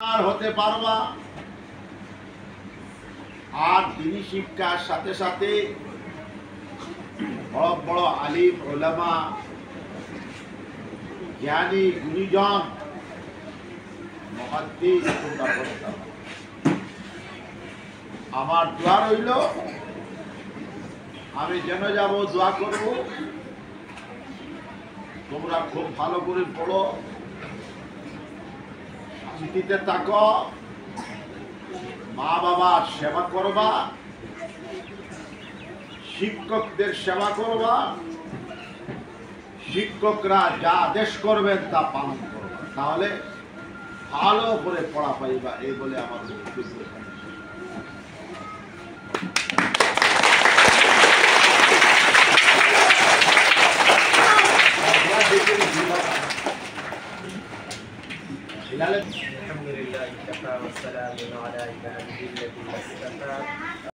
হতে পারবা। আর দিনী শিক্ষার সাথে সাথে বড় বড় আলিম ওলামা জ্ঞানী গুণীজন মুহাদ্দিস তোমরা হতে পারবা। আমার দোয়া রইল, আমি যেন যাব দোয়া করব, তোমরা খুব ভালো করে পড়ো, শান্তিতে থাকো, মা বাবার সেবা করবা, শিক্ষকদের সেবা করবা, শিক্ষকরা যা আদেশ করবেন তা পালন করবা, তাহলে ভালো করে পড়া পাইবা। এই বলে আমার الحمد لله كفى والسلام على عباده الذين اصطفى